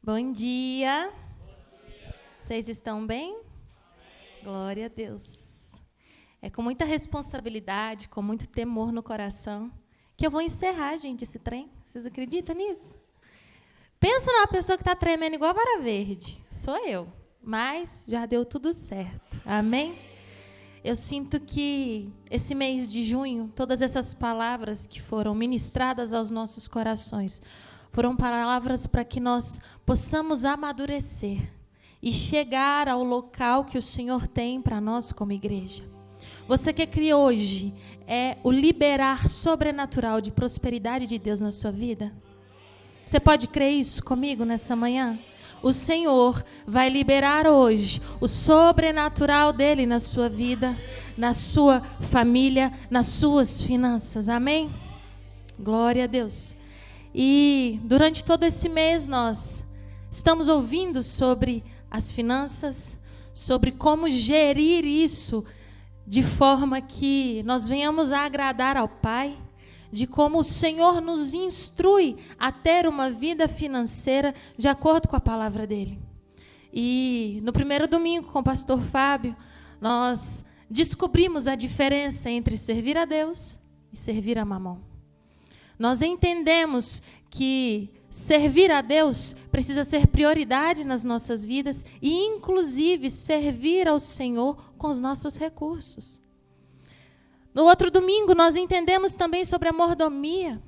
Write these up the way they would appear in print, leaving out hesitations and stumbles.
Bom dia. Vocês estão bem? Glória a Deus. É com muita responsabilidade, com muito temor no coração, que eu vou encerrar, gente, esse trem. Vocês acreditam nisso? Pensa numa pessoa que está tremendo igual a vara verde. Sou eu. Mas já deu tudo certo. Amém? Eu sinto que esse mês de junho, todas essas palavras que foram ministradas aos nossos corações, foram palavras para que nós possamos amadurecer e chegar ao local que o Senhor tem para nós como igreja. Você quer que hoje é o liberar sobrenatural de prosperidade de Deus na sua vida? Você pode crer isso comigo nessa manhã? O Senhor vai liberar hoje o sobrenatural dele na sua vida, na sua família, nas suas finanças. Amém? Glória a Deus. E durante todo esse mês nós estamos ouvindo sobre as finanças, sobre como gerir isso de forma que nós venhamos a agradar ao Pai, de como o Senhor nos instrui a ter uma vida financeira de acordo com a palavra dele. E no primeiro domingo com o pastor Fábio, nós descobrimos a diferença entre servir a Deus e servir a Mamon. Nós entendemos que servir a Deus precisa ser prioridade nas nossas vidas e, inclusive, servir ao Senhor com os nossos recursos. No outro domingo, nós entendemos também sobre a mordomia,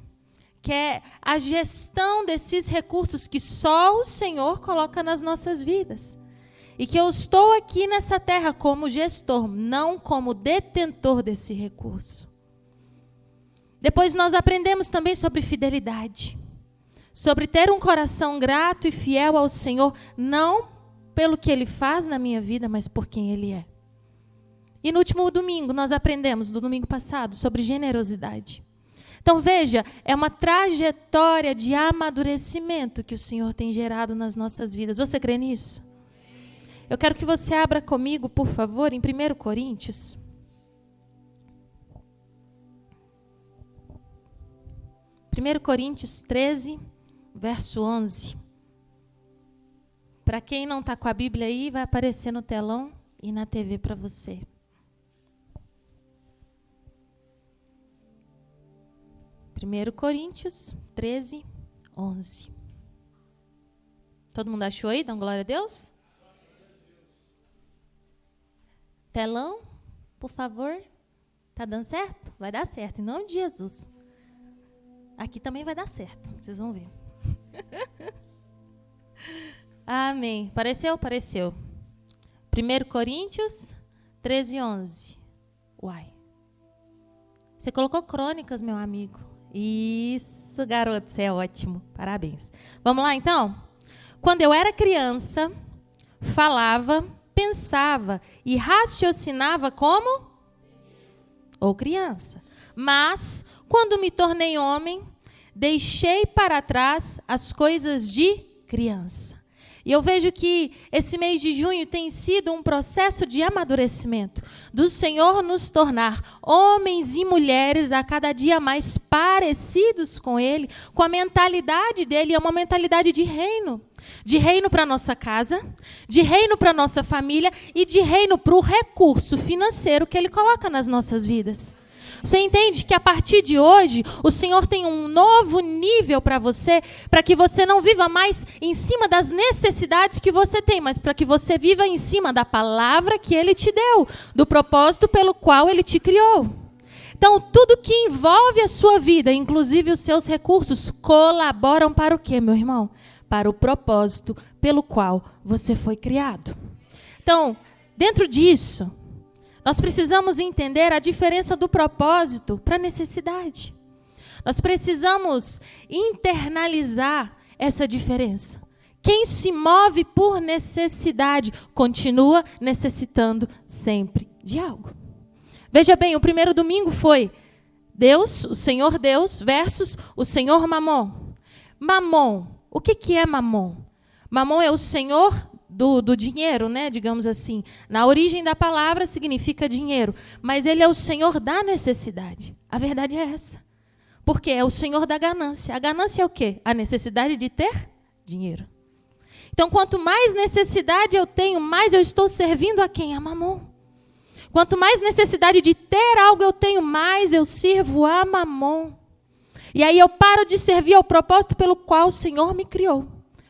que é a gestão desses recursos que só o Senhor coloca nas nossas vidas. E que eu estou aqui nessa terra como gestor, não como detentor desse recurso. Depois nós aprendemos também sobre fidelidade, sobre ter um coração grato e fiel ao Senhor, não pelo que Ele faz na minha vida, mas por quem Ele é. E no último domingo nós aprendemos, do domingo passado, sobre generosidade. Então veja, é uma trajetória de amadurecimento que o Senhor tem gerado nas nossas vidas. Você crê nisso? Eu quero que você abra comigo, por favor, em 1 Coríntios. 1 Coríntios 13, verso 11. Para quem não está com a Bíblia aí, vai aparecer no telão e na TV para você. 1 Coríntios 13, 11. Todo mundo achou aí? Dá glória a Deus? Telão, por favor. Tá dando certo? Vai dar certo, em nome de Jesus. Aqui também vai dar certo, vocês vão ver. Amém. Pareceu? Pareceu. 1 Coríntios 13, 11. Uai. Você colocou Crônicas, meu amigo. Isso, garoto, você é ótimo. Parabéns. Vamos lá, então? Quando eu era criança, falava, pensava e raciocinava como? Ou criança. Mas, quando me tornei homem, deixei para trás as coisas de criança. E eu vejo que esse mês de junho tem sido um processo de amadurecimento, do Senhor nos tornar homens e mulheres a cada dia mais parecidos com Ele, com a mentalidade dEle, é uma mentalidade de reino para a nossa casa, de reino para a nossa família e de reino para o recurso financeiro que Ele coloca nas nossas vidas. Você entende que a partir de hoje, o Senhor tem um novo nível para você, para que você não viva mais em cima das necessidades que você tem, mas para que você viva em cima da palavra que Ele te deu, do propósito pelo qual Ele te criou. Então, tudo que envolve a sua vida, inclusive os seus recursos, colaboram para o quê, meu irmão? Para o propósito pelo qual você foi criado. Então, dentro disso, nós precisamos entender a diferença do propósito para a necessidade. Nós precisamos internalizar essa diferença. Quem se move por necessidade continua necessitando sempre de algo. Veja bem, o primeiro domingo foi Deus, o Senhor Deus, versus o Senhor Mamon. Mamon, o que é Mamon? Mamon é o Senhor do dinheiro, né? Digamos assim. Na origem da palavra significa dinheiro, mas Ele é o Senhor da necessidade. A verdade é essa. Porque é o Senhor da ganância. A ganância é o quê? A necessidade de ter dinheiro. Então, quanto mais necessidade eu tenho, mais eu estou servindo a quem? A Mamon. Quanto mais necessidade de ter algo eu tenho, mais eu sirvo a Mamon. E aí eu paro de servir ao propósito pelo qual o Senhor me criou.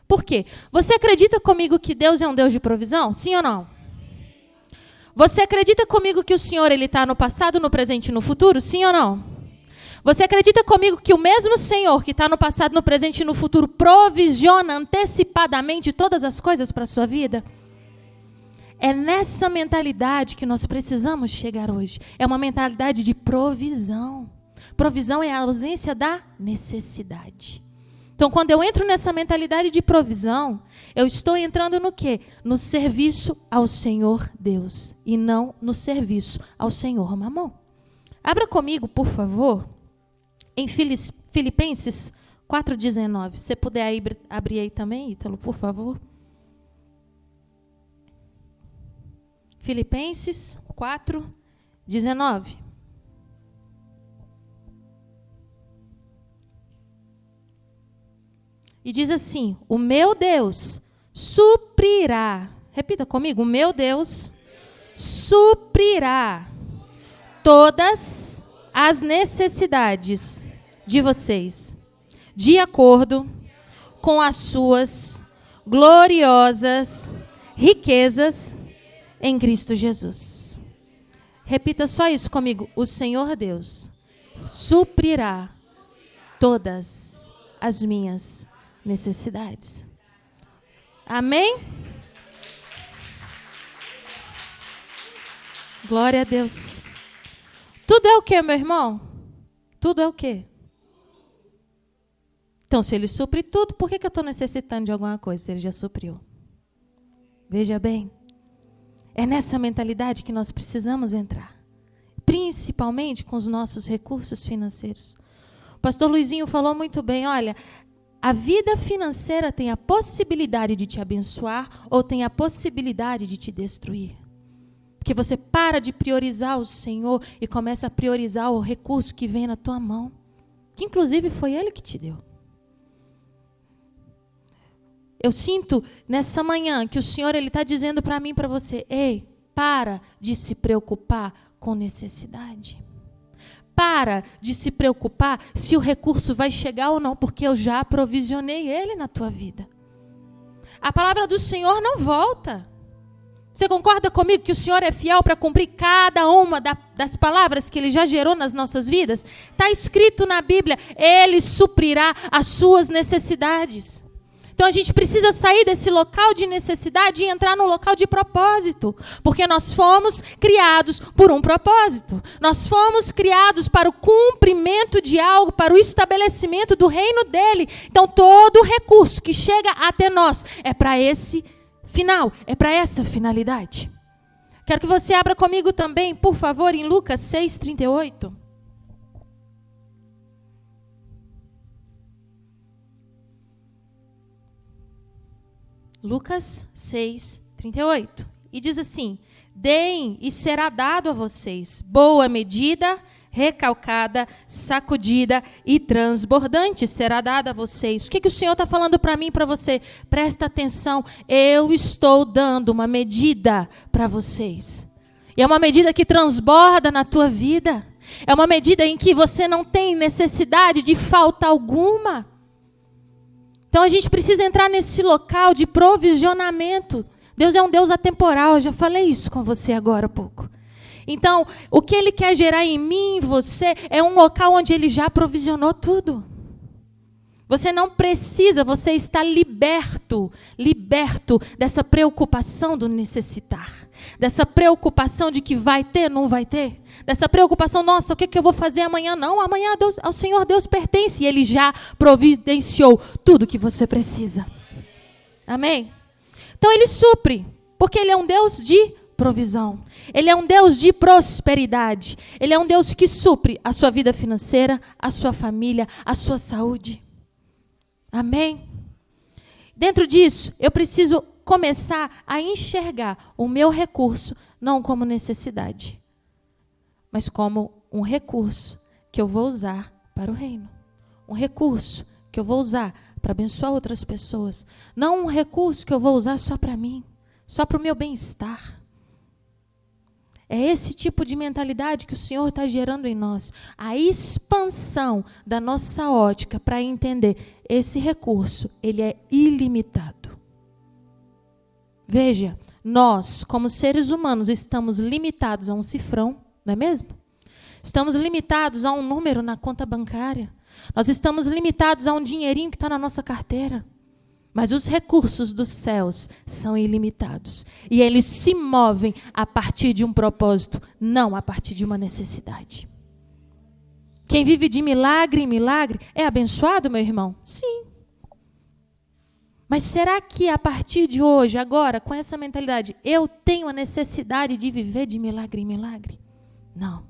Por quê? Você acredita comigo que Deus é um Deus de provisão? Sim ou não? Você acredita comigo que o Senhor está no passado, no presente e no futuro? Sim ou não? Você acredita comigo que o mesmo Senhor que está no passado, no presente e no futuro provisiona antecipadamente todas as coisas para a sua vida? É nessa mentalidade que nós precisamos chegar hoje. É uma mentalidade de provisão. Provisão é a ausência da necessidade. Então, quando eu entro nessa mentalidade de provisão, eu estou entrando no quê? No serviço ao Senhor Deus e não no serviço ao Senhor Mamon. Abra comigo, por favor, em Filipenses 4,19. Se você puder abrir aí também, Ítalo, por favor. Filipenses 4,19. E diz assim: o meu Deus suprirá. Repita comigo: o meu Deus suprirá todas as necessidades de vocês, de acordo com as suas gloriosas riquezas em Cristo Jesus. Repita só isso comigo: o Senhor Deus suprirá todas as minhas necessidades. Amém? Glória a Deus. Tudo é o que, meu irmão? Tudo é o que? Então, se Ele supre tudo, por que eu estou necessitando de alguma coisa, se Ele já supriu? Veja bem, é nessa mentalidade que nós precisamos entrar, principalmente com os nossos recursos financeiros. O pastor Luizinho falou muito bem, olha, a vida financeira tem a possibilidade de te abençoar ou tem a possibilidade de te destruir. Porque você para de priorizar o Senhor e começa a priorizar o recurso que vem na tua mão, que inclusive foi Ele que te deu. Eu sinto nessa manhã que o Senhor está dizendo para mim e para você: ei, para de se preocupar com necessidade. Para de se preocupar se o recurso vai chegar ou não, porque eu já provisionei ele na tua vida. A palavra do Senhor não volta. Você concorda comigo que o Senhor é fiel para cumprir cada uma das palavras que Ele já gerou nas nossas vidas? Está escrito na Bíblia: Ele suprirá as suas necessidades. Então a gente precisa sair desse local de necessidade e entrar no local de propósito. Porque nós fomos criados por um propósito. Nós fomos criados para o cumprimento de algo, para o estabelecimento do reino dEle. Então todo recurso que chega até nós é para esse final, é para essa finalidade. Quero que você abra comigo também, por favor, em Lucas 6,38. Lucas 6,38. E diz assim: deem e será dado a vocês boa medida, recalcada, sacudida e transbordante será dada a vocês. O que o Senhor está falando para mim e para você? Presta atenção, eu estou dando uma medida para vocês. E é uma medida que transborda na tua vida. É uma medida em que você não tem necessidade de falta alguma. Então a gente precisa entrar nesse local de provisionamento. Deus é um Deus atemporal, eu já falei isso com você agora há pouco. Então, o que Ele quer gerar em mim e em você é um local onde Ele já provisionou tudo. Você não precisa, você está liberto dessa preocupação do necessitar. Dessa preocupação de que vai ter, não vai ter. Dessa preocupação, nossa, o que eu vou fazer amanhã? Não, amanhã ao Senhor Deus pertence e Ele já providenciou tudo que você precisa. Amém? Então Ele supre, porque Ele é um Deus de provisão. Ele é um Deus de prosperidade. Ele é um Deus que supre a sua vida financeira, a sua família, a sua saúde. Amém? Dentro disso, eu preciso começar a enxergar o meu recurso não como necessidade, mas como um recurso que eu vou usar para o reino. Um recurso que eu vou usar para abençoar outras pessoas. Não um recurso que eu vou usar só para mim, só para o meu bem-estar. É esse tipo de mentalidade que o Senhor está gerando em nós. A expansão da nossa ótica para entender esse recurso, ele é ilimitado. Veja, nós, como seres humanos, estamos limitados a um cifrão, não é mesmo? Estamos limitados a um número na conta bancária. Nós estamos limitados a um dinheirinho que está na nossa carteira. Mas os recursos dos céus são ilimitados. E eles se movem a partir de um propósito, não a partir de uma necessidade. Quem vive de milagre em milagre é abençoado, meu irmão? Sim. Mas será que a partir de hoje, agora, com essa mentalidade, eu tenho a necessidade de viver de milagre em milagre? Não.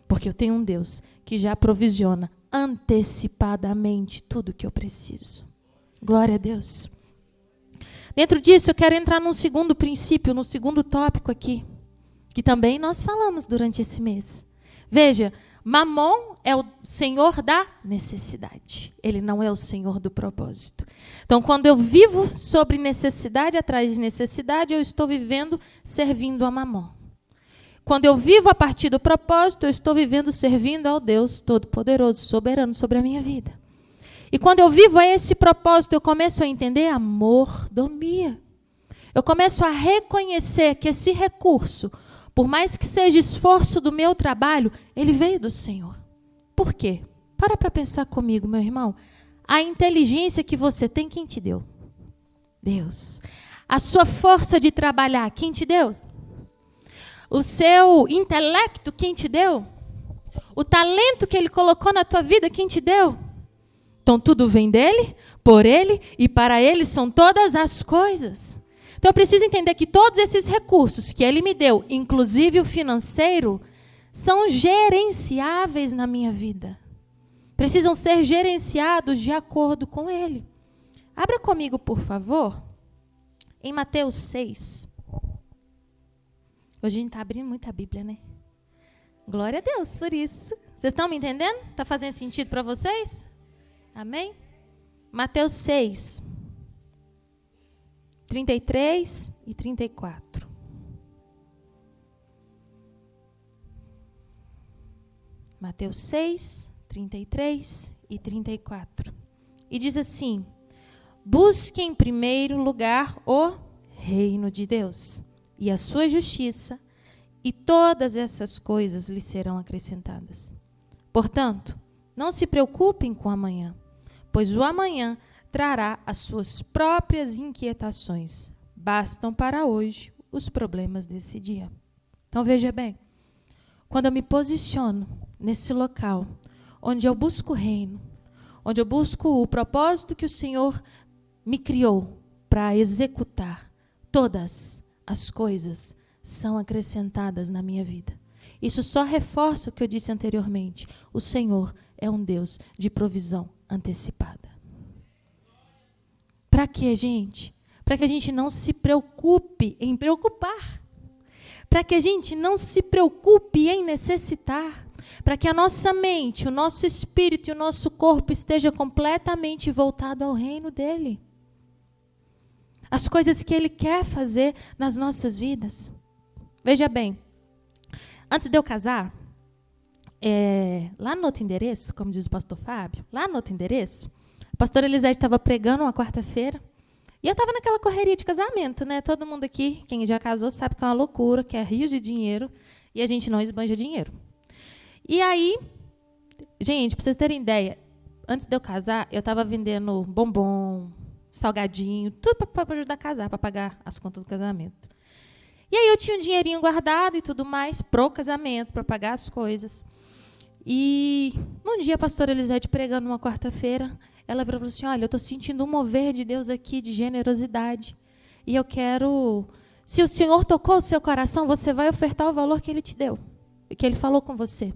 Porque eu tenho um Deus que já provisiona antecipadamente tudo o que eu preciso. Glória a Deus. Dentro disso, eu quero entrar num segundo princípio, no segundo tópico aqui, que também nós falamos durante esse mês. Veja, Mamon é o senhor da necessidade. Ele não é o senhor do propósito. Então, quando eu vivo sobre necessidade, atrás de necessidade, eu estou vivendo servindo a Mamon. Quando eu vivo a partir do propósito, eu estou vivendo servindo ao Deus Todo-Poderoso, soberano sobre a minha vida. E quando eu vivo a esse propósito, eu começo a entender a mordomia. Eu começo a reconhecer que esse recurso, por mais que seja esforço do meu trabalho, ele veio do Senhor. Por quê? Para pensar comigo, meu irmão. A inteligência que você tem, quem te deu? Deus. A sua força de trabalhar, quem te deu? O seu intelecto, quem te deu? O talento que Ele colocou na tua vida, quem te deu? Então, tudo vem dele, por ele e para ele são todas as coisas. Então, eu preciso entender que todos esses recursos que ele me deu, inclusive o financeiro, são gerenciáveis na minha vida. Precisam ser gerenciados de acordo com ele. Abra comigo, por favor, em Mateus 6. Hoje a gente está abrindo muita Bíblia, né? Glória a Deus por isso. Vocês estão me entendendo? Está fazendo sentido para vocês? Amém? Mateus 6, 33 e 34. Mateus 6, 33 e 34. E diz assim: busque em primeiro lugar o reino de Deus e a sua justiça, e todas essas coisas lhe serão acrescentadas. Portanto, não se preocupem com amanhã, pois o amanhã trará as suas próprias inquietações. Bastam para hoje os problemas desse dia. Então veja bem, quando eu me posiciono nesse local, onde eu busco o reino, onde eu busco o propósito que o Senhor me criou para executar, todas as coisas são acrescentadas na minha vida. Isso só reforça o que eu disse anteriormente. O Senhor é um Deus de provisão antecipada. Para quê, gente? Para que a gente não se preocupe em preocupar. Para que a gente não se preocupe em necessitar. Para que a nossa mente, o nosso espírito e o nosso corpo esteja completamente voltado ao reino dele. As coisas que ele quer fazer nas nossas vidas. Veja bem, antes de eu casar, lá no outro endereço, como diz o pastor Fábio, lá no outro endereço, a pastora Elisete estava pregando uma quarta-feira, e eu estava naquela correria de casamento, né? Todo mundo aqui, quem já casou, sabe que é uma loucura, que é rios de dinheiro, e a gente não esbanja dinheiro. E aí, gente, para vocês terem ideia, antes de eu casar, eu estava vendendo bombom, salgadinho, tudo para ajudar a casar, para pagar as contas do casamento. E aí eu tinha um dinheirinho guardado e tudo mais pro casamento, para pagar as coisas. E um dia a pastora Elisete pregando uma quarta-feira, ela falou assim: olha, eu estou sentindo um mover de Deus aqui de generosidade. E eu quero... Se o Senhor tocou o seu coração, você vai ofertar o valor que Ele te deu. Que Ele falou com você.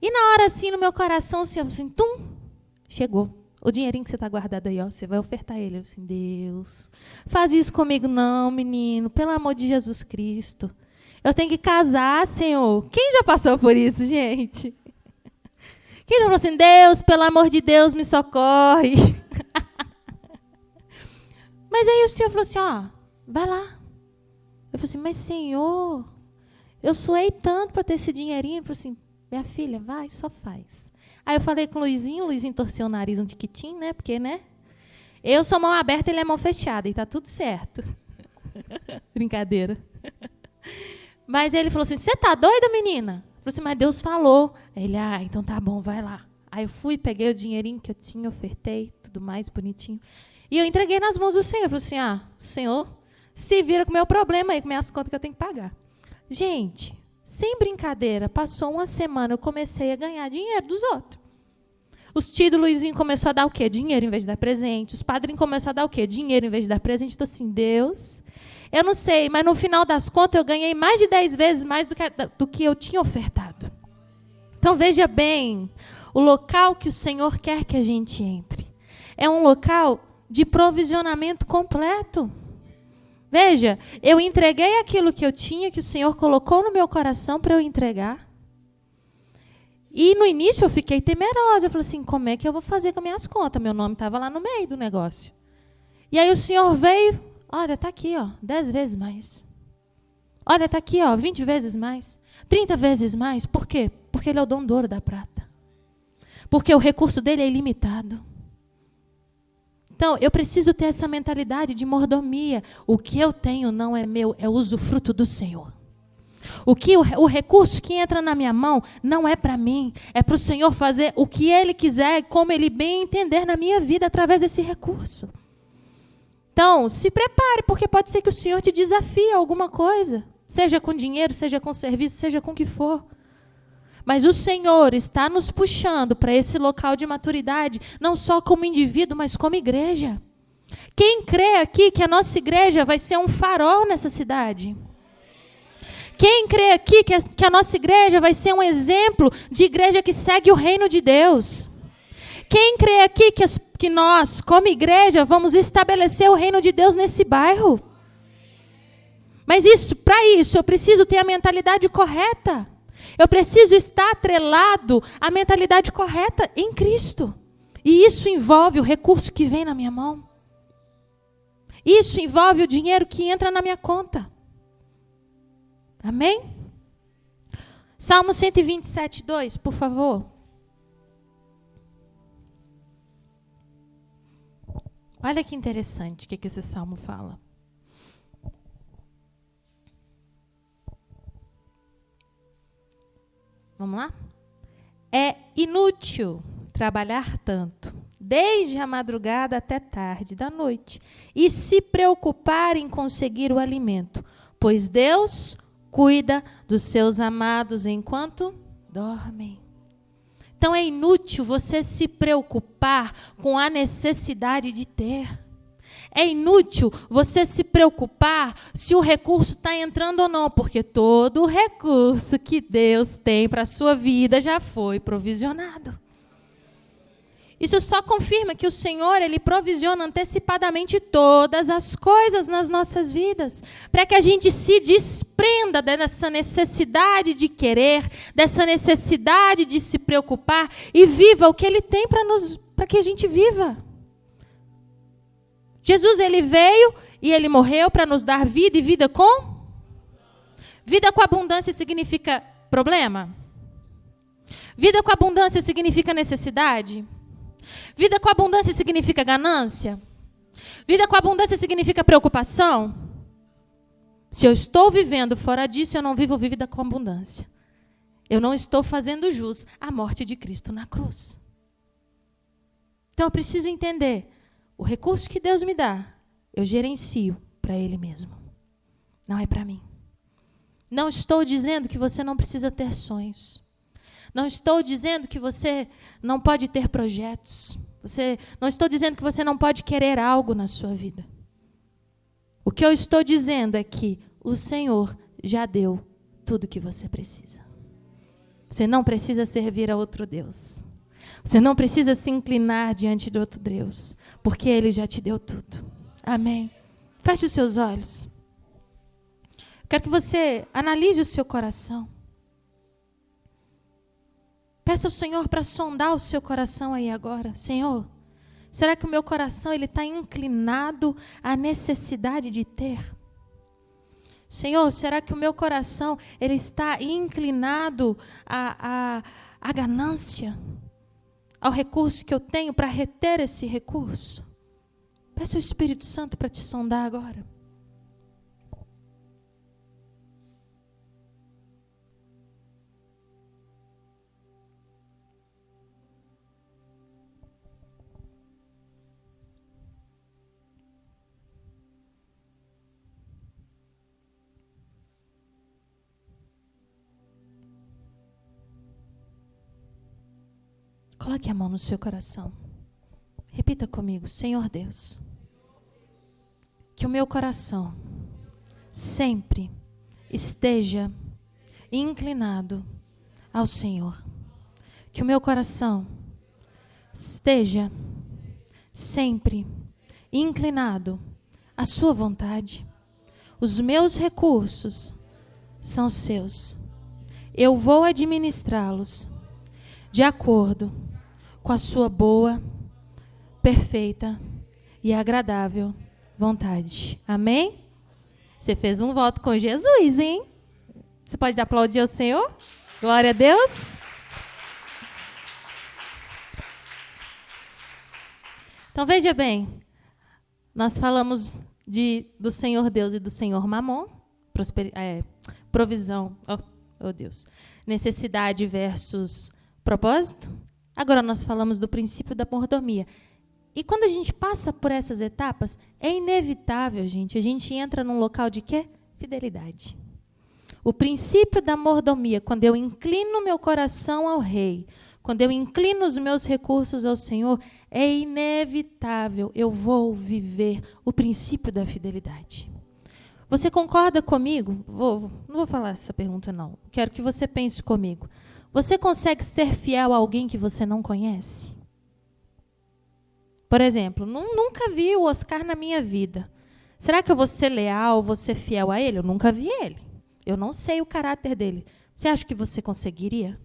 E na hora assim, no meu coração, assim, tum, chegou. O dinheirinho que você está guardado aí, ó, você vai ofertar ele. Eu assim, Deus, faz isso comigo não, menino. Pelo amor de Jesus Cristo. Eu tenho que casar, Senhor. Quem já passou por isso, gente? Quem já falou assim, Deus, pelo amor de Deus, me socorre. Mas aí o Senhor falou assim, ó, vai lá. Eu falei assim, mas Senhor, eu suei tanto para ter esse dinheirinho. Ele falou assim, minha filha, vai, só faz. Aí eu falei com o Luizinho torceu o nariz um tiquitinho, né? Porque, né? Eu sou mão aberta, ele é mão fechada, e tá tudo certo. Brincadeira. Mas ele falou assim, você tá doida, menina? Eu falei assim, mas Deus falou. Aí ele, então tá bom, vai lá. Aí eu fui, peguei o dinheirinho que eu tinha, ofertei, tudo mais, bonitinho. E eu entreguei nas mãos do Senhor. Eu falei assim, Senhor, se vira com o meu problema aí, com minhas contas que eu tenho que pagar. Gente, sem brincadeira, passou uma semana, eu comecei a ganhar dinheiro dos outros. Os tios do Luizinho começaram a dar o quê? Dinheiro em vez de dar presente. Os padrinhos começaram a dar o quê? Dinheiro em vez de dar presente. Então, assim, Deus, eu não sei, mas no final das contas eu ganhei mais de 10 vezes mais do que eu tinha ofertado. Então, veja bem, o local que o Senhor quer que a gente entre é um local de provisionamento completo. Veja, eu entreguei aquilo que eu tinha, que o Senhor colocou no meu coração para eu entregar. E no início eu fiquei temerosa. Eu falei assim, como é que eu vou fazer com as minhas contas? Meu nome estava lá no meio do negócio. E aí o Senhor veio, olha, está aqui, 10 vezes mais. Olha, está aqui, 20 vezes mais. 30 vezes mais. Por quê? Porque Ele é o dono do ouro da prata. Porque o recurso dele é ilimitado. Então, eu preciso ter essa mentalidade de mordomia. O que eu tenho não é meu, é usufruto do Senhor. O recurso que entra na minha mão não é para mim, é para o Senhor fazer o que Ele quiser, como Ele bem entender na minha vida através desse recurso. Então, se prepare, porque pode ser que o Senhor te desafie a alguma coisa, seja com dinheiro, seja com serviço, seja com o que for. Mas o Senhor está nos puxando para esse local de maturidade, não só como indivíduo, mas como igreja. Quem crê aqui que a nossa igreja vai ser um farol nessa cidade? Quem crê aqui que a nossa igreja vai ser um exemplo de igreja que segue o reino de Deus? Quem crê aqui que nós, como igreja, vamos estabelecer o reino de Deus nesse bairro? Mas para isso, eu preciso ter a mentalidade correta. Eu preciso estar atrelado à mentalidade correta em Cristo. E isso envolve o recurso que vem na minha mão. Isso envolve o dinheiro que entra na minha conta. Amém? Salmo 127, 2, por favor. Olha que interessante o que esse salmo fala. Vamos lá? É inútil trabalhar tanto, desde a madrugada até tarde da noite, e se preocupar em conseguir o alimento, pois Deus cuida dos seus amados enquanto dormem. Então é inútil você se preocupar com a necessidade de ter. É inútil você se preocupar se o recurso está entrando ou não, porque todo o recurso que Deus tem para a sua vida já foi provisionado. Isso só confirma que o Senhor, Ele provisiona antecipadamente todas as coisas nas nossas vidas, para que a gente se desprenda dessa necessidade de querer, dessa necessidade de se preocupar e viva o que Ele tem para que a gente viva. Jesus, Ele veio e Ele morreu para nos dar vida e vida com? Vida com abundância significa problema? Vida com abundância significa necessidade? Vida com abundância significa ganância? Vida com abundância significa preocupação? Se eu estou vivendo fora disso, eu não vivo vida com abundância. Eu não estou fazendo jus à morte de Cristo na cruz. Então eu preciso entender, o recurso que Deus me dá, eu gerencio para Ele mesmo. Não é para mim. Não estou dizendo que você não precisa ter sonhos. Não estou dizendo que você não pode ter projetos. Não estou dizendo que você não pode querer algo na sua vida. O que eu estou dizendo é que o Senhor já deu tudo o que você precisa. Você não precisa servir a outro Deus. Você não precisa se inclinar diante de outro Deus, porque Ele já te deu tudo. Amém? Feche os seus olhos. Quero que você analise o seu coração. Peça ao Senhor para sondar o seu coração aí agora. Senhor, Será que o meu coração está inclinado à necessidade de ter? Senhor, será que o meu coração ele está inclinado à ganância, ao recurso que eu tenho para reter esse recurso? Peça ao Espírito Santo para te sondar agora. Coloque a mão no seu coração. Repita comigo: Senhor Deus, que o meu coração sempre esteja inclinado ao Senhor. Que o meu coração esteja sempre inclinado à sua vontade. Os meus recursos são seus. Eu vou administrá-los de acordo com a sua boa, perfeita e agradável vontade. Amém? Você fez um voto com Jesus, hein? Você pode aplaudir ao Senhor? Glória a Deus. Então veja bem, nós falamos do Senhor Deus e do Senhor Mamon, provisão, oh Deus, necessidade versus propósito. Agora nós falamos do princípio da mordomia. E quando a gente passa por essas etapas, é inevitável, gente, a gente entra num local de quê? Fidelidade. O princípio da mordomia, quando eu inclino meu coração ao Rei, quando eu inclino os meus recursos ao Senhor, é inevitável, eu vou viver o princípio da fidelidade. Você concorda comigo? Não vou falar essa pergunta, não. Quero que você pense comigo. Você consegue ser fiel a alguém que você não conhece? Por exemplo, nunca vi o Oscar na minha vida. Será que eu vou ser leal, vou ser fiel a ele? Eu nunca vi ele. Eu não sei o caráter dele. Você acha que você conseguiria?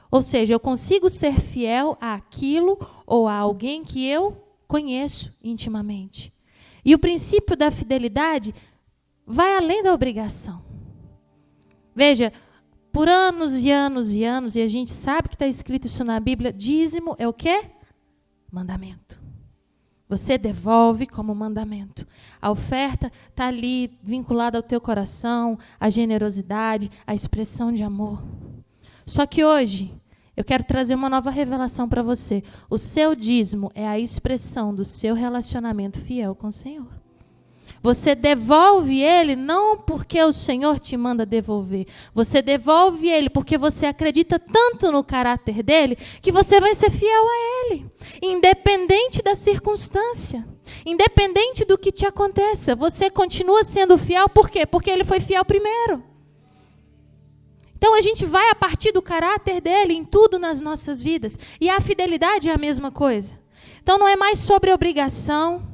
Ou seja, eu consigo ser fiel àquilo ou a alguém que eu conheço intimamente. E o princípio da fidelidade vai além da obrigação. Veja, por anos e anos e anos, e a gente sabe que está escrito isso na Bíblia, dízimo é o quê? Mandamento. Você devolve como mandamento. A oferta está ali vinculada ao teu coração, à generosidade, à expressão de amor. Só que hoje, eu quero trazer uma nova revelação para você. O seu dízimo é a expressão do seu relacionamento fiel com o Senhor. Você devolve ele não porque o Senhor te manda devolver. Você devolve ele porque você acredita tanto no caráter dele que você vai ser fiel a ele. Independente da circunstância. Independente do que te aconteça. Você continua sendo fiel por quê? Porque ele foi fiel primeiro. Então a gente vai a partir do caráter dele em tudo nas nossas vidas. E a fidelidade é a mesma coisa. Então não é mais sobre obrigação.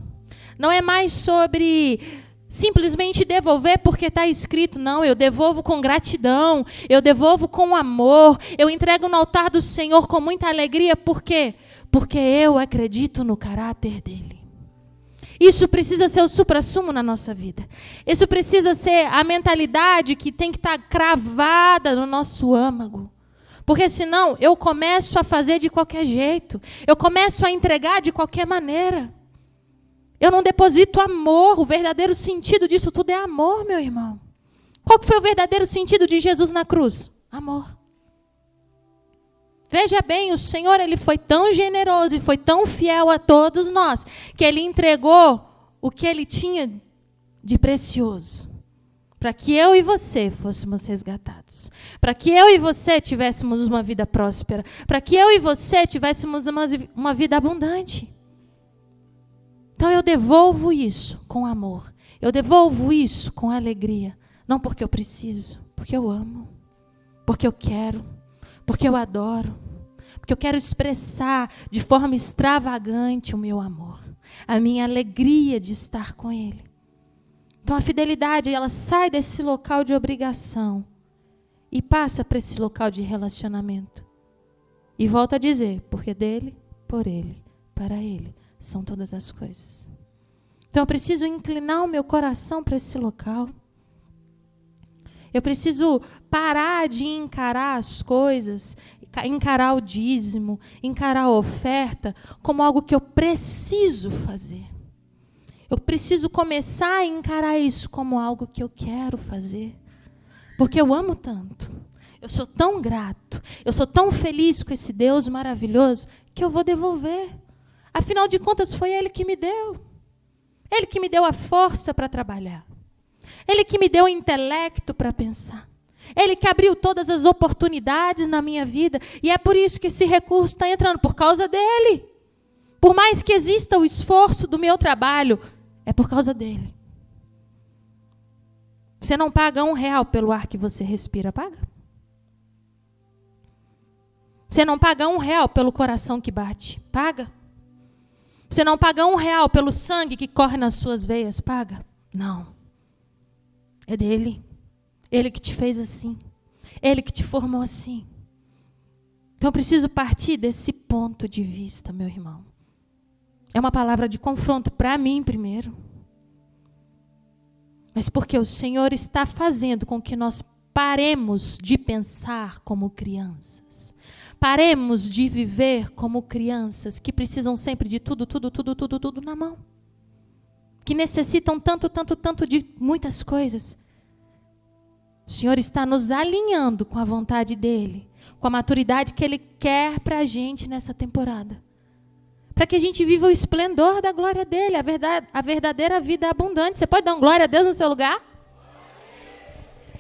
Não é mais sobre simplesmente devolver porque está escrito. Não, eu devolvo com gratidão, eu devolvo com amor, eu entrego no altar do Senhor com muita alegria. Por quê? Porque eu acredito no caráter dele. Isso precisa ser o suprassumo na nossa vida. Isso precisa ser a mentalidade que tem que estar cravada no nosso âmago. Porque senão eu começo a fazer de qualquer jeito. Eu começo a entregar de qualquer maneira. Eu não deposito amor. O verdadeiro sentido disso tudo é amor, meu irmão. Qual que foi o verdadeiro sentido de Jesus na cruz? Amor. Veja bem, o Senhor ele foi tão generoso e foi tão fiel a todos nós, que ele entregou o que ele tinha de precioso, para que eu e você fôssemos resgatados, para que eu e você tivéssemos uma vida próspera, para que eu e você tivéssemos uma vida abundante. Então eu devolvo isso com amor, eu devolvo isso com alegria, não porque eu preciso, porque eu amo, porque eu quero, porque eu adoro, porque eu quero expressar de forma extravagante o meu amor, a minha alegria de estar com Ele. Então a fidelidade, ela sai desse local de obrigação e passa para esse local de relacionamento. E volto a dizer, porque dele, por Ele, para Ele são todas as coisas. Então eu preciso inclinar o meu coração para esse local. Eu preciso parar de encarar as coisas, encarar o dízimo, encarar a oferta como algo que eu preciso fazer. Eu preciso começar a encarar isso como algo que eu quero fazer. Porque eu amo tanto. Eu sou tão grato. Eu sou tão feliz com esse Deus maravilhoso que eu vou devolver. Afinal de contas, foi Ele que me deu. Ele que me deu a força para trabalhar. Ele que me deu o intelecto para pensar. Ele que abriu todas as oportunidades na minha vida. E é por isso que esse recurso está entrando, por causa dele. Por mais que exista o esforço do meu trabalho, é por causa dele. Você não paga R$1 pelo ar que você respira, paga? Você não paga R$1 pelo coração que bate, paga? Você não paga R$1 pelo sangue que corre nas suas veias, paga? Não. É dele. Ele que te fez assim. Ele que te formou assim. Então eu preciso partir desse ponto de vista, meu irmão. É uma palavra de confronto para mim primeiro. Mas porque o Senhor está fazendo com que nós paremos de pensar como crianças. Paremos de viver como crianças que precisam sempre de tudo na mão. Que necessitam tanto de muitas coisas. O Senhor está nos alinhando com a vontade dEle, com a maturidade que Ele quer para a gente nessa temporada. Para que a gente viva o esplendor da glória dEle, a verdadeira vida abundante. Você pode dar uma glória a Deus no seu lugar?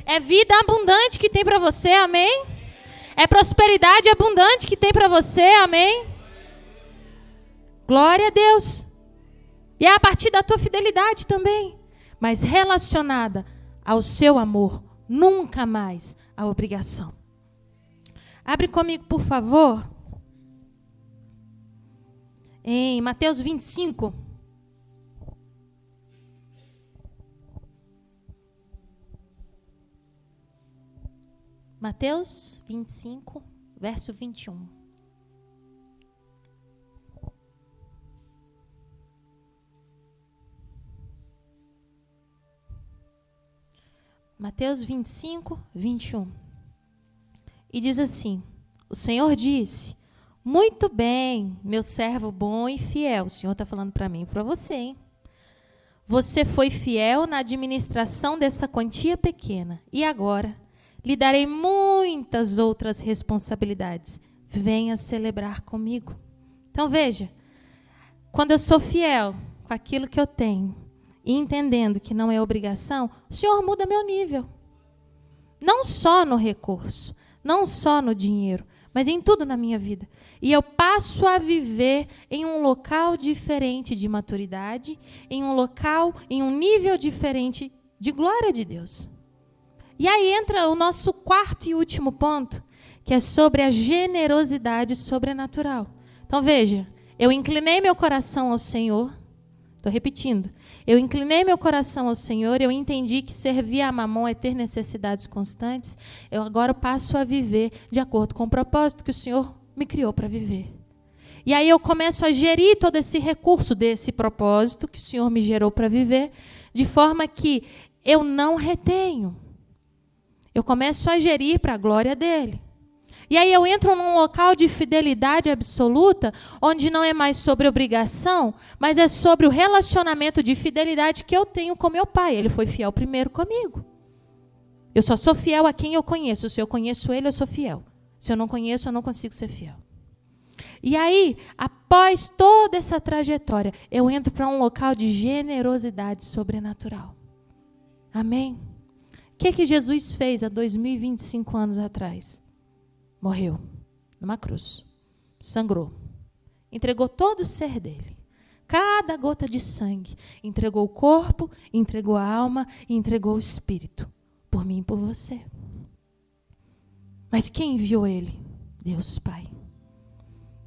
É vida abundante que tem para você, amém? É prosperidade abundante que tem para você, amém? Glória a Deus. E é a partir da tua fidelidade também, mas relacionada ao seu amor, nunca mais a obrigação. Abre comigo, por favor, em Mateus 25. Mateus 25, verso 21. Mateus 25, 21. E diz assim: o Senhor disse: muito bem, meu servo bom e fiel. O Senhor está falando para mim e para você, hein? Você foi fiel na administração dessa quantia pequena. E agora lhe darei muitas outras responsabilidades. Venha celebrar comigo. Então veja, quando eu sou fiel com aquilo que eu tenho, e entendendo que não é obrigação, o Senhor muda meu nível. Não só no recurso, não só no dinheiro, mas em tudo na minha vida. E eu passo a viver em um local diferente de maturidade, em um local, em um nível diferente de glória de Deus. E aí entra o nosso quarto e último ponto, que é sobre a generosidade sobrenatural. Então veja, eu inclinei meu coração ao Senhor. Estou repetindo. Eu inclinei meu coração ao Senhor, eu entendi que servir a Mamon é ter necessidades constantes. Eu agora passo a viver de acordo com o propósito que o Senhor me criou para viver. E aí eu começo a gerir todo esse recurso desse propósito que o Senhor me gerou para viver, de forma que eu não retenho. Eu começo a gerir para a glória dEle. E aí eu entro num local de fidelidade absoluta, onde não é mais sobre obrigação, mas é sobre o relacionamento de fidelidade que eu tenho com meu pai. Ele foi fiel primeiro comigo. Eu só sou fiel a quem eu conheço. Se eu conheço ele, eu sou fiel. Se eu não conheço, eu não consigo ser fiel. E aí, após toda essa trajetória, eu entro para um local de generosidade sobrenatural. Amém? O que Jesus fez há 2025 anos atrás? Morreu numa cruz, sangrou, entregou todo o ser dele, cada gota de sangue, entregou o corpo, entregou a alma e entregou o espírito, por mim e por você. Mas quem enviou ele? Deus Pai.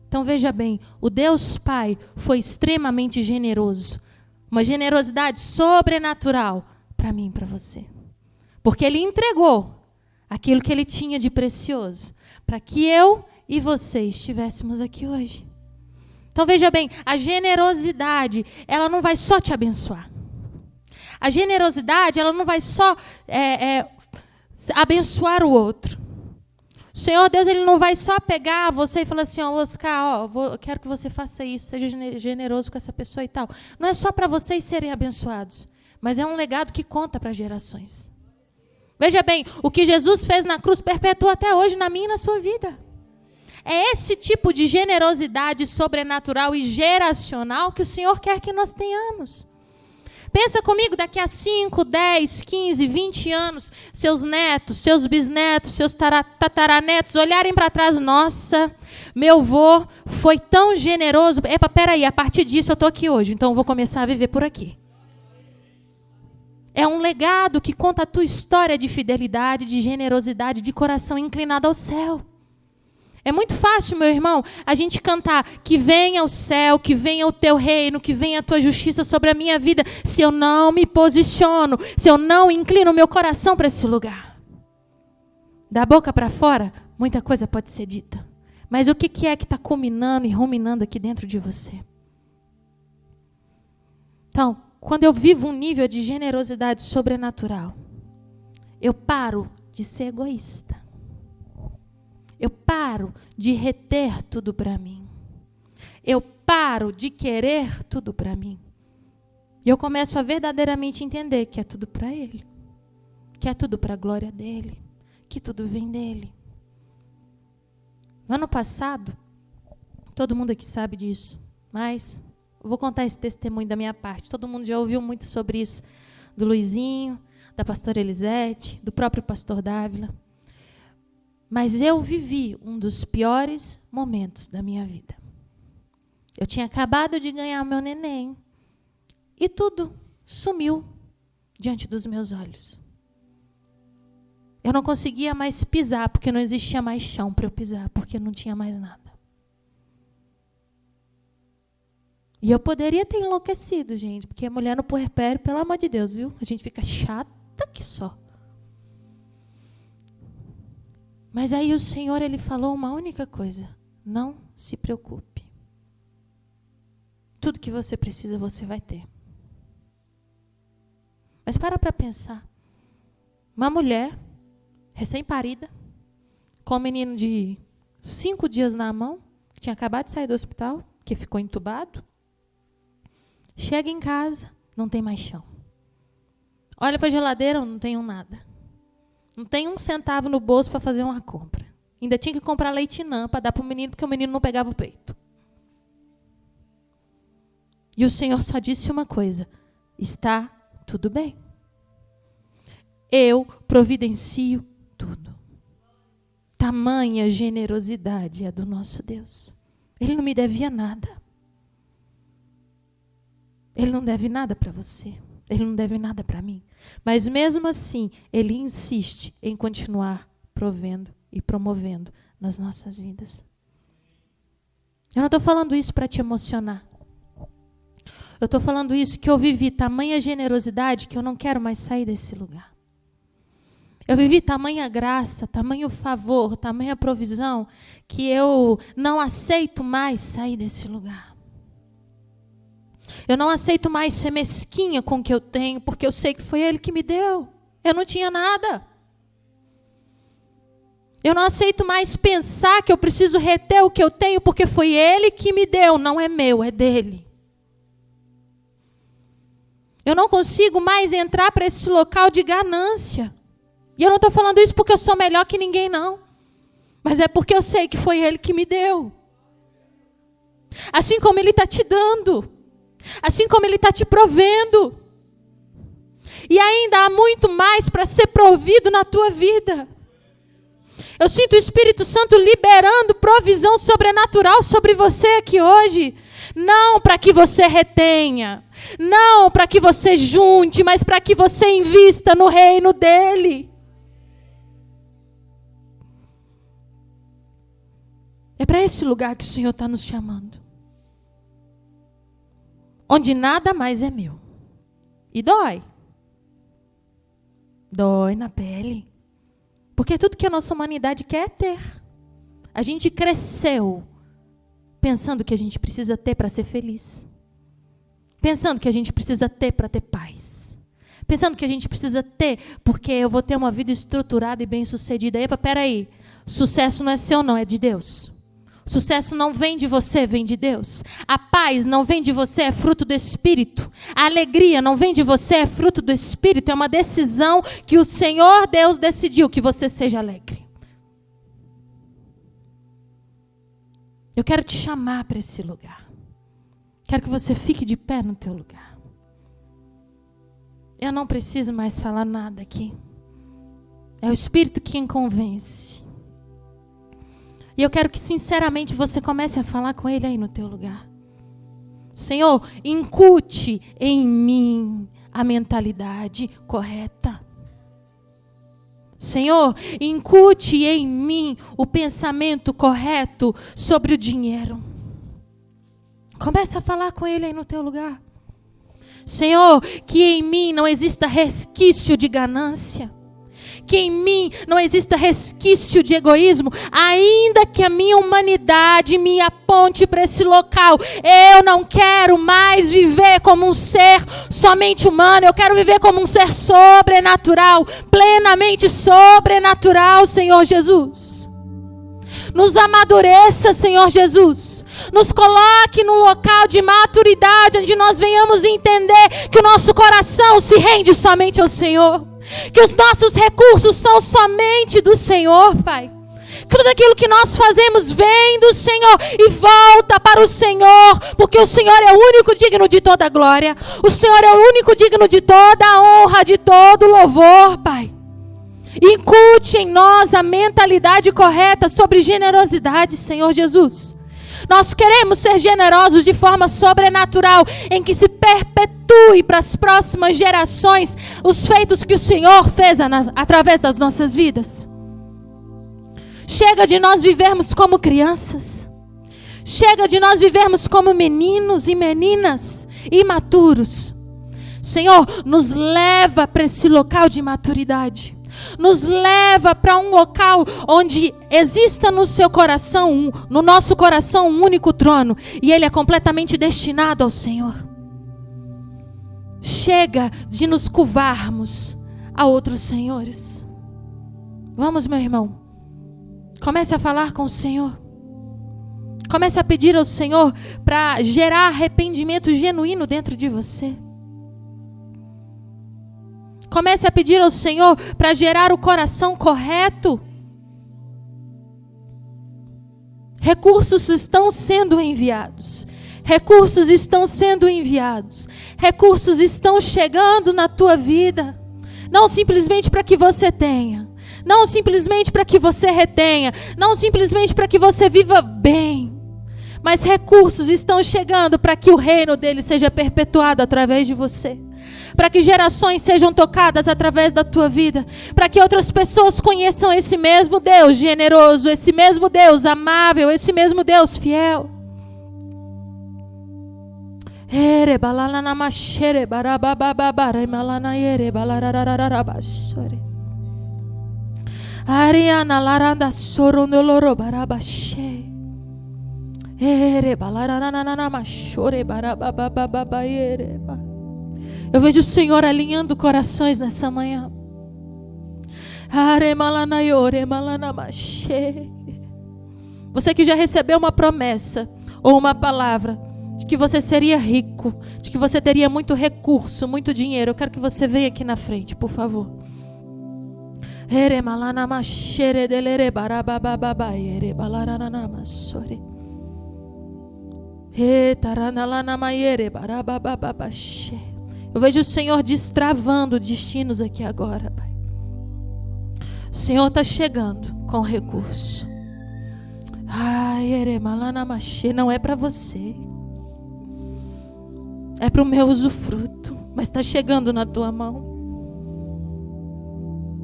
Então veja bem, o Deus Pai foi extremamente generoso, uma generosidade sobrenatural para mim e para você, porque ele entregou aquilo que ele tinha de precioso, para que eu e você estivéssemos aqui hoje. Então veja bem, a generosidade, ela não vai só te abençoar. A generosidade, ela não vai só abençoar o outro. O Senhor Deus, Ele não vai só pegar você e falar assim, Oscar, eu quero que você faça isso, seja generoso com essa pessoa e tal. Não é só para vocês serem abençoados, mas é um legado que conta para gerações. Veja bem, o que Jesus fez na cruz perpetua até hoje na minha e na sua vida. É esse tipo de generosidade sobrenatural e geracional que o Senhor quer que nós tenhamos. Pensa comigo, daqui a 5, 10, 15, 20 anos, seus netos, seus bisnetos, seus tataranetos olharem para trás, nossa, meu avô foi tão generoso. Epa, peraí, a partir disso eu estou aqui hoje, então eu vou começar a viver por aqui. É um legado que conta a tua história de fidelidade, de generosidade, de coração inclinado ao céu. É muito fácil, meu irmão, a gente cantar que venha o céu, que venha o teu reino, que venha a tua justiça sobre a minha vida, se eu não me posiciono, se eu não inclino o meu coração para esse lugar. Da boca para fora, muita coisa pode ser dita. Mas o que é que está culminando e ruminando aqui dentro de você? Então, quando eu vivo um nível de generosidade sobrenatural, eu paro de ser egoísta. Eu paro de reter tudo para mim. Eu paro de querer tudo para mim. E eu começo a verdadeiramente entender que é tudo para Ele. Que é tudo para a glória dEle. Que tudo vem dEle. No ano passado, todo mundo aqui sabe disso, mas eu vou contar esse testemunho da minha parte. Todo mundo já ouviu muito sobre isso. Do Luizinho, da pastora Elisete, do próprio pastor Dávila. Mas eu vivi um dos piores momentos da minha vida. Eu tinha acabado de ganhar meu neném. E tudo sumiu diante dos meus olhos. Eu não conseguia mais pisar, porque não existia mais chão para eu pisar, porque não tinha mais nada. E eu poderia ter enlouquecido, gente, porque a mulher no puerpério, pelo amor de Deus, viu? A gente fica chata que só. Mas aí o Senhor, Ele falou uma única coisa. Não se preocupe. Tudo que você precisa, você vai ter. Mas para pensar. Uma mulher, recém-parida, com um menino de 5 dias na mão, que tinha acabado de sair do hospital, que ficou entubado, chega em casa, não tem mais chão. Olha para a geladeira, não tem nada. Não tem 1 centavo no bolso para fazer uma compra. Ainda tinha que comprar leite Inã para dar para o menino, porque o menino não pegava o peito. E o Senhor só disse uma coisa: está tudo bem. Eu providencio tudo. Tamanha generosidade é do nosso Deus. Ele não me devia nada. Ele não deve nada para você. Ele não deve nada para mim. Mas mesmo assim, Ele insiste em continuar provendo e promovendo nas nossas vidas. Eu não estou falando isso para te emocionar. Eu estou falando isso que eu vivi tamanha generosidade que eu não quero mais sair desse lugar. Eu vivi tamanha graça, tamanho favor, tamanha provisão, que eu não aceito mais sair desse lugar. Eu não aceito mais ser mesquinha com o que eu tenho, porque eu sei que foi Ele que me deu. Eu não tinha nada. Eu não aceito mais pensar que eu preciso reter o que eu tenho, porque foi Ele que me deu, não é meu, é dele. Eu não consigo mais entrar para esse local de ganância. E eu não estou falando isso porque eu sou melhor que ninguém, não. Mas é porque eu sei que foi Ele que me deu. Assim como Ele está te dando. Assim como Ele está te provendo. E ainda há muito mais para ser provido na tua vida. Eu sinto o Espírito Santo liberando provisão sobrenatural sobre você aqui hoje. Não para que você retenha. Não para que você junte, mas para que você invista no reino dEle. É para esse lugar que o Senhor está nos chamando. Onde nada mais é meu. E dói. Dói na pele. Porque tudo que a nossa humanidade quer é ter. A gente cresceu pensando que a gente precisa ter para ser feliz. Pensando que a gente precisa ter para ter paz. Pensando que a gente precisa ter porque eu vou ter uma vida estruturada e bem-sucedida. Epa, peraí. Sucesso não é seu não, é de Deus. O sucesso não vem de você, vem de Deus. A paz não vem de você, é fruto do Espírito. A alegria não vem de você, é fruto do Espírito. É uma decisão que o Senhor Deus decidiu que você seja alegre. Eu quero te chamar para esse lugar. Quero que você fique de pé no teu lugar. Eu não preciso mais falar nada aqui. É o Espírito quem convence. E eu quero que sinceramente você comece a falar com Ele aí no teu lugar. Senhor, incute em mim a mentalidade correta. Senhor, incute em mim o pensamento correto sobre o dinheiro. Começa a falar com Ele aí no teu lugar. Senhor, que em mim não exista resquício de ganância. Que em mim não exista resquício de egoísmo, ainda que a minha humanidade me aponte para esse local. Eu não quero mais viver como um ser somente humano, eu quero viver como um ser sobrenatural, plenamente sobrenatural, Senhor Jesus. Nos amadureça, Senhor Jesus. Nos coloque num local de maturidade, onde nós venhamos entender que o nosso coração se rende somente ao Senhor. Que os nossos recursos são somente do Senhor, Pai. Que tudo aquilo que nós fazemos vem do Senhor e volta para o Senhor, porque o Senhor é o único digno de toda glória. O Senhor é o único digno de toda honra, de todo louvor, Pai. Incute em nós a mentalidade correta sobre generosidade, Senhor Jesus. Nós queremos ser generosos de forma sobrenatural, em que se perpetue para as próximas gerações os feitos que o Senhor fez através das nossas vidas. Chega de nós vivermos como crianças. Chega de nós vivermos como meninos e meninas imaturos. Senhor, nos leva para esse local de maturidade. Nos leva para um local onde exista no seu coração, no nosso coração, um único trono. E ele é completamente destinado ao Senhor. Chega de nos curvarmos a outros senhores. Vamos, meu irmão. Comece a falar com o Senhor. Comece a pedir ao Senhor para gerar arrependimento genuíno dentro de você. Comece a pedir ao Senhor para gerar o coração correto. Recursos estão sendo enviados. Recursos estão sendo enviados. Recursos estão chegando na tua vida. Não simplesmente para que você tenha. Não simplesmente para que você retenha. Não simplesmente para que você viva bem. Mas recursos estão chegando para que o reino dele seja perpetuado através de você. Para que gerações sejam tocadas através da tua vida. Para que outras pessoas conheçam esse mesmo Deus generoso, esse mesmo Deus amável, esse mesmo Deus fiel. Ariana laranda soronoloro barabashe. Eu vejo o Senhor alinhando corações nessa manhã. Você que já recebeu uma promessa ou uma palavra de que você seria rico, de que você teria muito recurso, muito dinheiro, eu quero que você venha aqui na frente, por favor. Eu vejo o Senhor destravando destinos aqui agora, Pai. O Senhor está chegando com recurso. Não é para você. É para o meu usufruto. Mas está chegando na tua mão.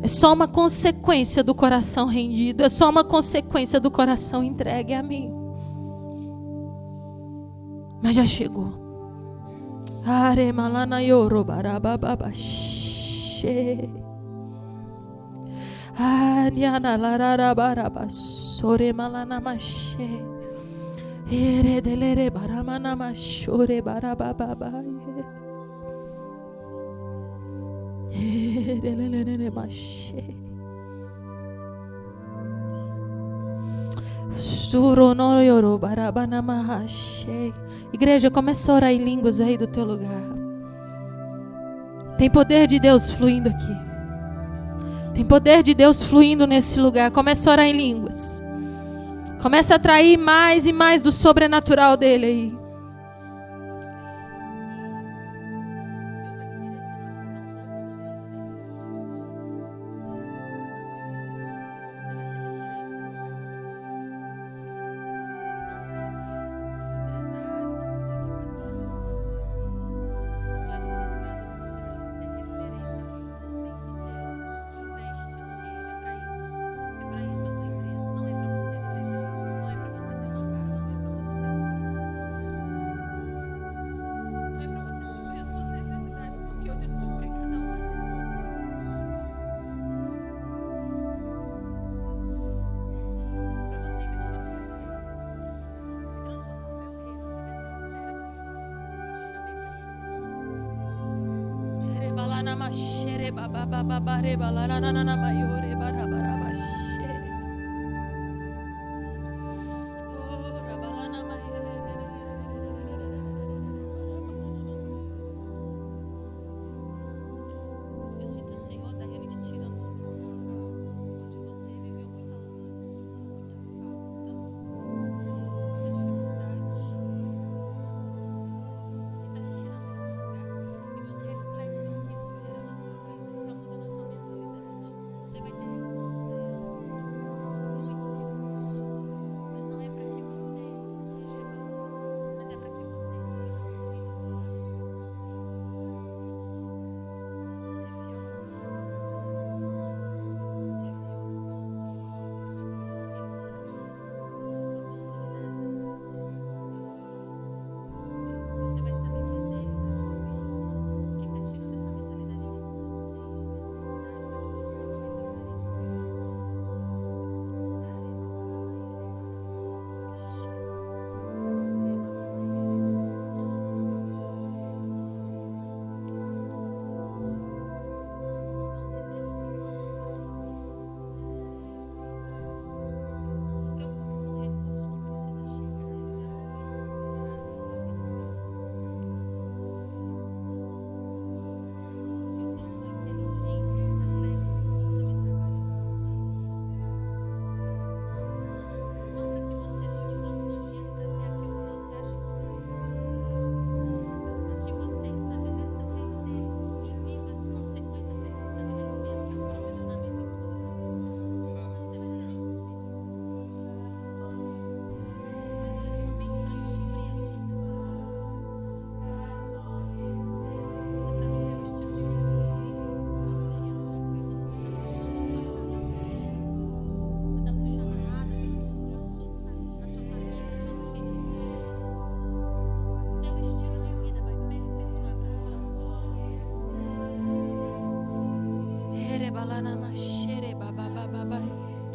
É só uma consequência do coração rendido. É só uma consequência do coração entregue a mim. Mas já chegou. Eredelere baramana mashore barabababaye. Eredelere mashe. Suronoro barabana mahashe. Igreja, começa a orar em línguas aí do teu lugar. Tem poder de Deus fluindo aqui. Tem poder de Deus fluindo nesse lugar. Começa a orar em línguas. Começa a atrair mais e mais do sobrenatural dele aí.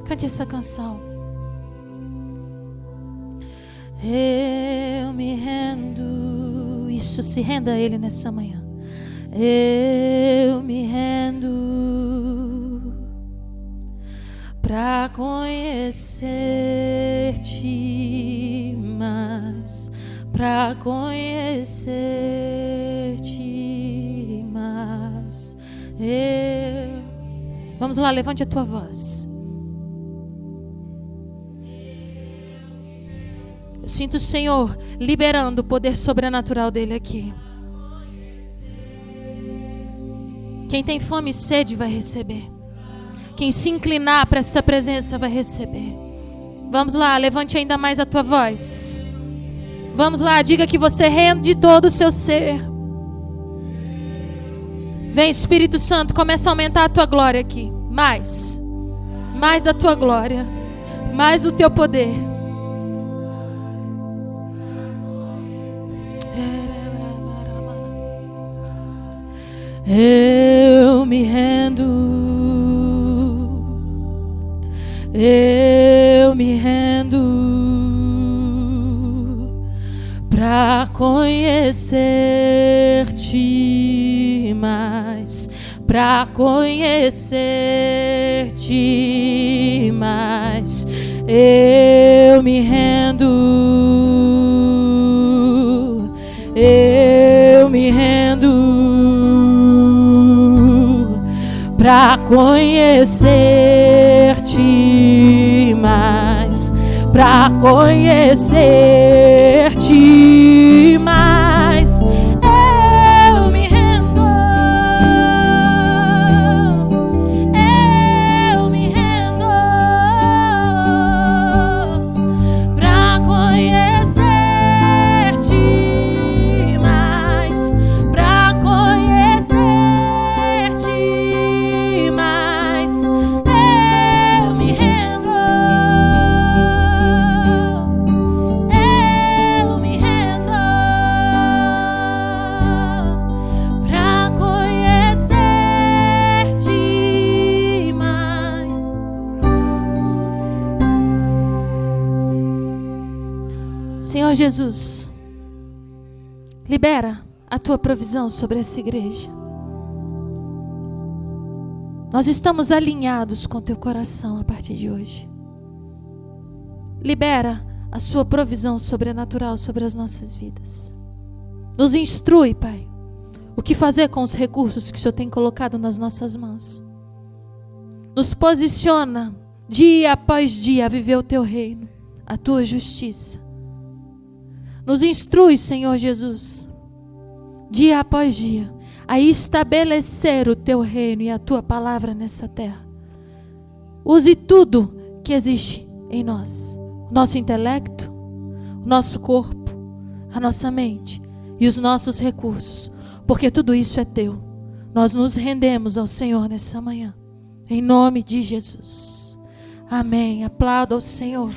Cante essa canção. Eu me rendo. Isso, se renda a Ele nessa manhã. Eu me rendo pra conhecer-te mais, pra conhecer-te mais. Vamos lá, levante a tua voz. Eu sinto o Senhor liberando o poder sobrenatural dele aqui. Quem tem fome e sede vai receber. Quem se inclinar para essa presença vai receber. Vamos lá, levante ainda mais a tua voz. Vamos lá, diga que você rende todo o seu ser. Vem, Espírito Santo, começa a aumentar a tua glória aqui. Mais da tua glória, mais do teu poder. Eu me rendo, eu me rendo conhecer-te mais, pra conhecer-te mais. Eu me rendo, pra conhecer-te mais, pra conhecer-te mais. Eu me rendo, pra conhecer-te mais, pra conhecer-te mais. Eu me rendo, pra conhecer-te mais. Senhor Jesus, libera a tua provisão sobre essa igreja. Nós estamos alinhados com teu coração a partir de hoje. Libera a sua provisão sobrenatural sobre as nossas vidas. Nos instrui, Pai, o que fazer com os recursos que o Senhor tem colocado nas nossas mãos. Nos posiciona dia após dia a viver o teu reino, a tua justiça. Nos instrui, Senhor Jesus, dia após dia, a estabelecer o teu reino e a tua palavra nessa terra. Use tudo que existe em nós, o nosso intelecto, o nosso corpo, a nossa mente e os nossos recursos, porque tudo isso é teu. Nós nos rendemos ao Senhor nessa manhã, em nome de Jesus. Amém. Aplauda ao Senhor.